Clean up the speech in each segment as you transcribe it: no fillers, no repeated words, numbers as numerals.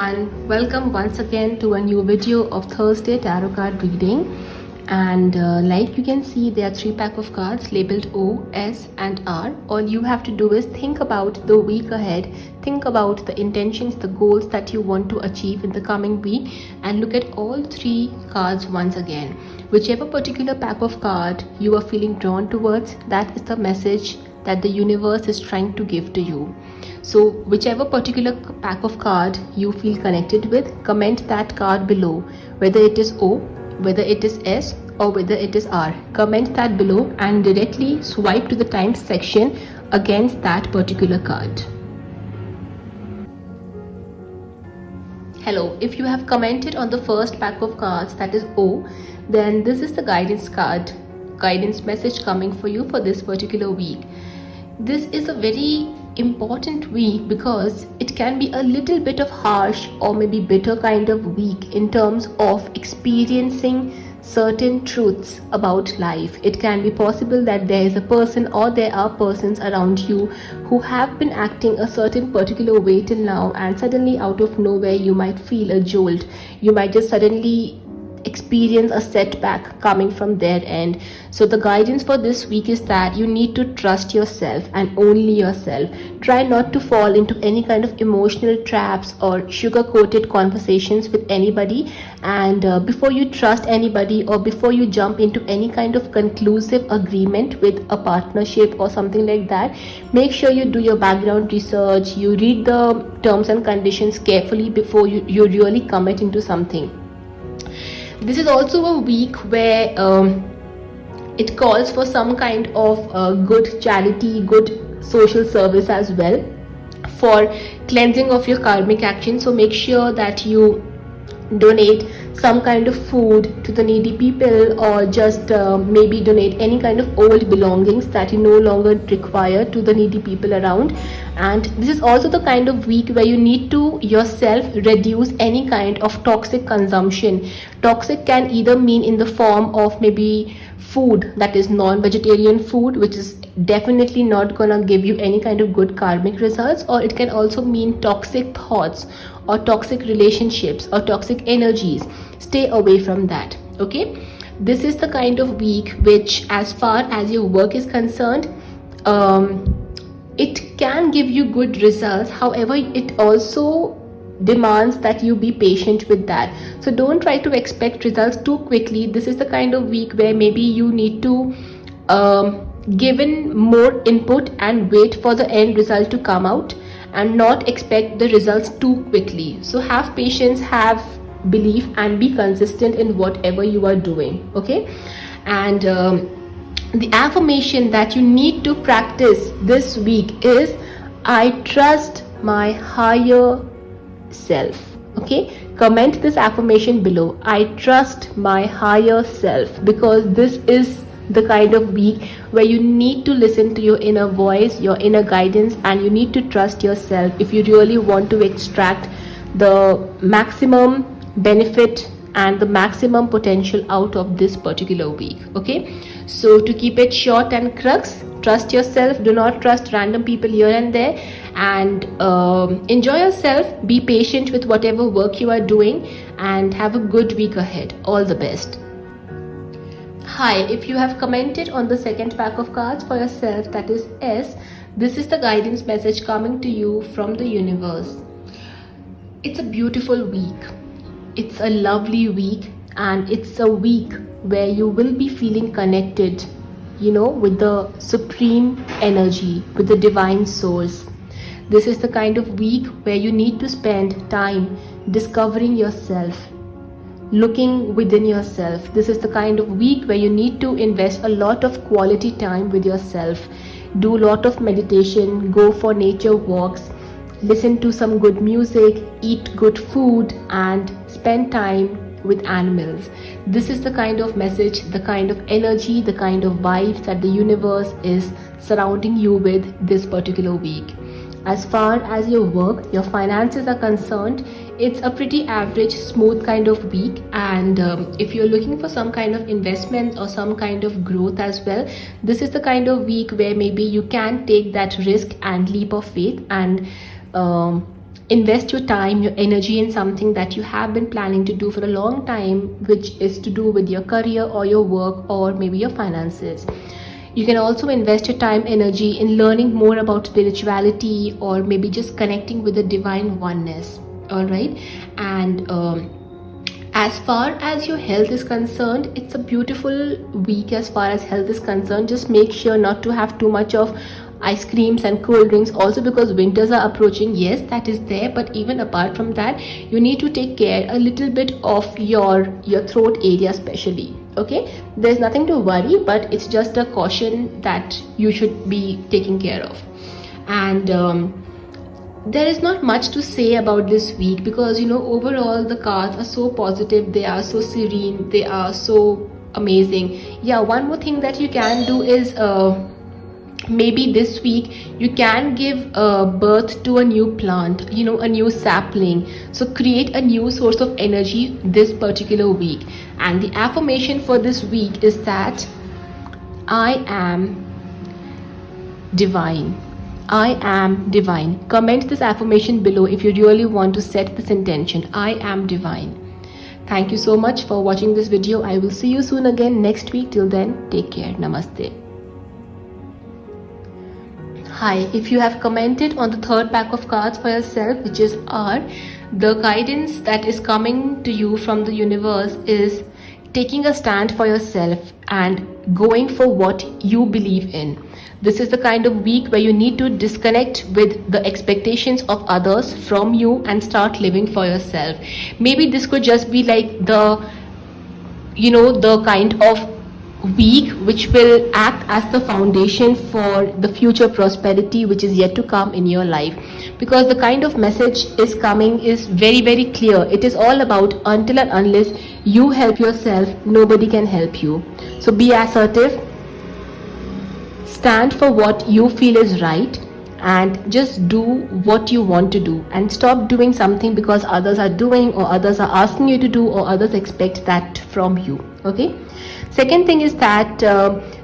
and welcome once again to a new video of Thursday Tarot card reading. And like you can see, there are 3 pack of cards labeled O, S and R. All you have to do is think about the week ahead, think about the intentions, the goals that you want to achieve in the coming week, and look at all 3 cards once again. Whichever particular pack of card you are feeling drawn towards, that is the message that the universe is trying to give to you. So whichever particular pack of card you feel connected with, comment that card below, whether it is O, whether it is S or whether it is R. Comment that below and directly swipe to the times section against that particular card. Hello, if you have commented on the first pack of cards, that is O, then this is the guidance card, guidance message coming for you for this particular week. This is a very important week because it can be a little bit of harsh or maybe bitter kind of week in terms of experiencing certain truths about life. It can be possible that there is a person or there are persons around you who have been acting a certain particular way till now, and suddenly out of nowhere you might feel a jolt. You might just suddenly experience a setback coming from their end. So the guidance for this week is that you need to trust yourself and only yourself. Try not to fall into any kind of emotional traps or sugar-coated conversations with anybody, and before you trust anybody or before you jump into any kind of conclusive agreement with a partnership or something like that, make sure you do your background research, you read the terms and conditions carefully before you really commit into something. This is also a week where it calls for some kind of good charity, good social service as well for cleansing of your karmic action. So make sure that you donate some kind of food to the needy people, or just maybe donate any kind of old belongings that you no longer require to the needy people around. And this is also the kind of week where you need to yourself reduce any kind of toxic consumption. Toxic can either mean in the form of maybe food that is non-vegetarian food, which is definitely not gonna give you any kind of good karmic results, or it can also mean toxic thoughts or toxic relationships or toxic energies. Stay away from that. Okay, this is the kind of week which, as far as your work is concerned, it can give you good results. However, it also demands that you be patient with that. So don't try to expect results too quickly. This is the kind of week where maybe you need to give in more input and wait for the end result to come out and not expect the results too quickly. So have patience, have belief, and be consistent in whatever you are doing. Okay, and the affirmation that you need to practice this week is I trust my higher self. Okay, comment this affirmation below, I trust my higher self, because this is the kind of week where you need to listen to your inner voice, your inner guidance, and you need to trust yourself if you really want to extract the maximum benefit and the maximum potential out of this particular week. Okay, so to keep it short and crux, trust yourself, do not trust random people here and there, and enjoy yourself, be patient with whatever work you are doing, and have a good week ahead. All the best. Hi, if you have commented on the second pack of cards for yourself, that is S, this is the guidance message coming to you from the universe. It's a beautiful week. It's a lovely week, and it's a week where you will be feeling connected, you know, with the supreme energy, with the divine source. This is the kind of week where you need to spend time discovering yourself, looking within yourself. This is the kind of week where you need to invest a lot of quality time with yourself, do a lot of meditation, go for nature walks, listen to some good music, eat good food, and spend time with animals. This is the kind of message, the kind of energy, the kind of vibes that the universe is surrounding you with this particular week. As far as your work, your finances are concerned, it's a pretty average, smooth kind of week, and if you're looking for some kind of investment or some kind of growth as well, this is the kind of week where maybe you can take that risk and leap of faith and invest your time, your energy in something that you have been planning to do for a long time, which is to do with your career or your work or maybe your finances. You can also invest your time, energy in learning more about spirituality or maybe just connecting with the divine oneness. All right. And as far as your health is concerned, it's a beautiful week as far as health is concerned. Just make sure not to have too much of ice creams and cold drinks, also because winters are approaching. Yes, that is there, but even apart from that, you need to take care a little bit of your throat area especially. Okay, there's nothing to worry, but it's just a caution that you should be taking care of. And there is not much to say about this week, because overall the cards are so positive, they are so serene, they are so amazing. Yeah, one more thing that you can do is maybe this week you can give birth to a new plant, a new sapling. So create a new source of energy this particular week. And the affirmation for this week is that I am divine. I am divine. Comment this affirmation below if you really want to set this intention. I am divine. Thank you so much for watching this video. I will see you soon again next week. Till then, take care. Namaste. Hi, if you have commented on the third pack of cards for yourself, which is R, the guidance that is coming to you from the universe is taking a stand for yourself and going for what you believe in. This is the kind of week where you need to disconnect with the expectations of others from you and start living for yourself. Maybe this could just be like the kind of week which will act as the foundation for the future prosperity which is yet to come in your life, because the kind of message is coming is very, very clear. It is all about until and unless you help yourself, nobody can help you. So be assertive, stand for what you feel is right, and just do what you want to do, and stop doing something because others are doing or others are asking you to do or others expect that from you. Okay. Second thing is that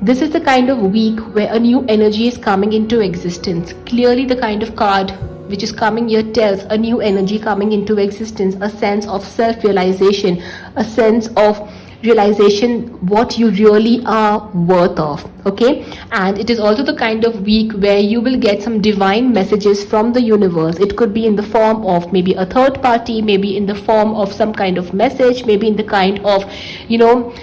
this is the kind of week where a new energy is coming into existence. Clearly the kind of card which is coming here tells a new energy coming into existence, a sense of self-realization, a sense of realization what you really are worth of. Okay. And it is also the kind of week where you will get some divine messages from the universe. It could be in the form of maybe a third party, maybe in the form of some kind of message, maybe in the kind of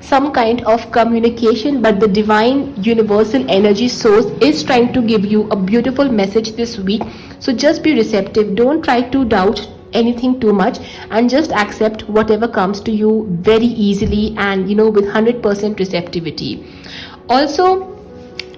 some kind of communication, but the divine universal energy source is trying to give you a beautiful message this week. So just be receptive, don't try to doubt anything too much, and just accept whatever comes to you very easily and with 100% receptivity. Also,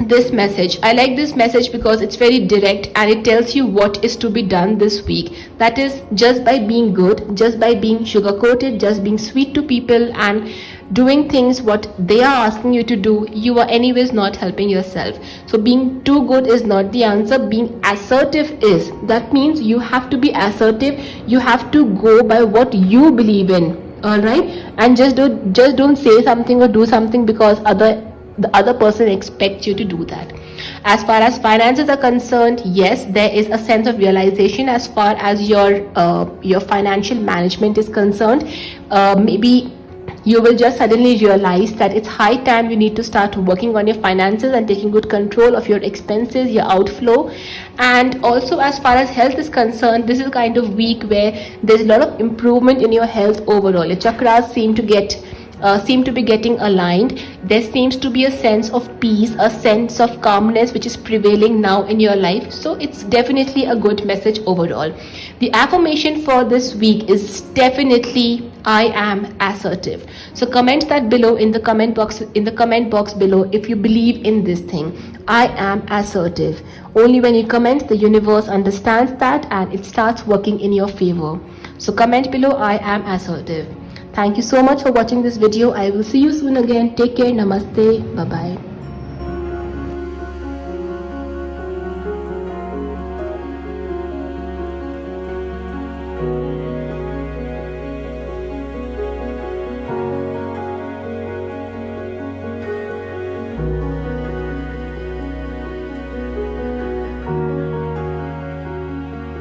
this message, I like this message because it's very direct and it tells you what is to be done this week. That is, just by being good, just by being sugar coated, just being sweet to people and doing things what they are asking you to do, you are anyways not helping yourself. So being too good is not the answer. Being assertive is. That means you have to be assertive. You have to go by what you believe in. All right, and just don't say something or do something because the other person expects you to do that. As far as finances are concerned, yes, there is a sense of realization as far as your financial management is concerned. Maybe you will just suddenly realize that it's high time you need to start working on your finances and taking good control of your expenses, your outflow. And also, as far as health is concerned, this is a kind of week where there's a lot of improvement in your health overall. Your chakras seem to be getting aligned. There seems to be a sense of peace, a sense of calmness which is prevailing now in your life. So it's definitely a good message overall. The affirmation for this week is definitely I am assertive. So comment that below in the comment box below if you believe in this thing. I am assertive. Only when you comment, the universe understands that and it starts working in your favor. So comment below I am assertive. Thank you so much for watching this video. I will see you soon again. Take care. Namaste. Bye bye.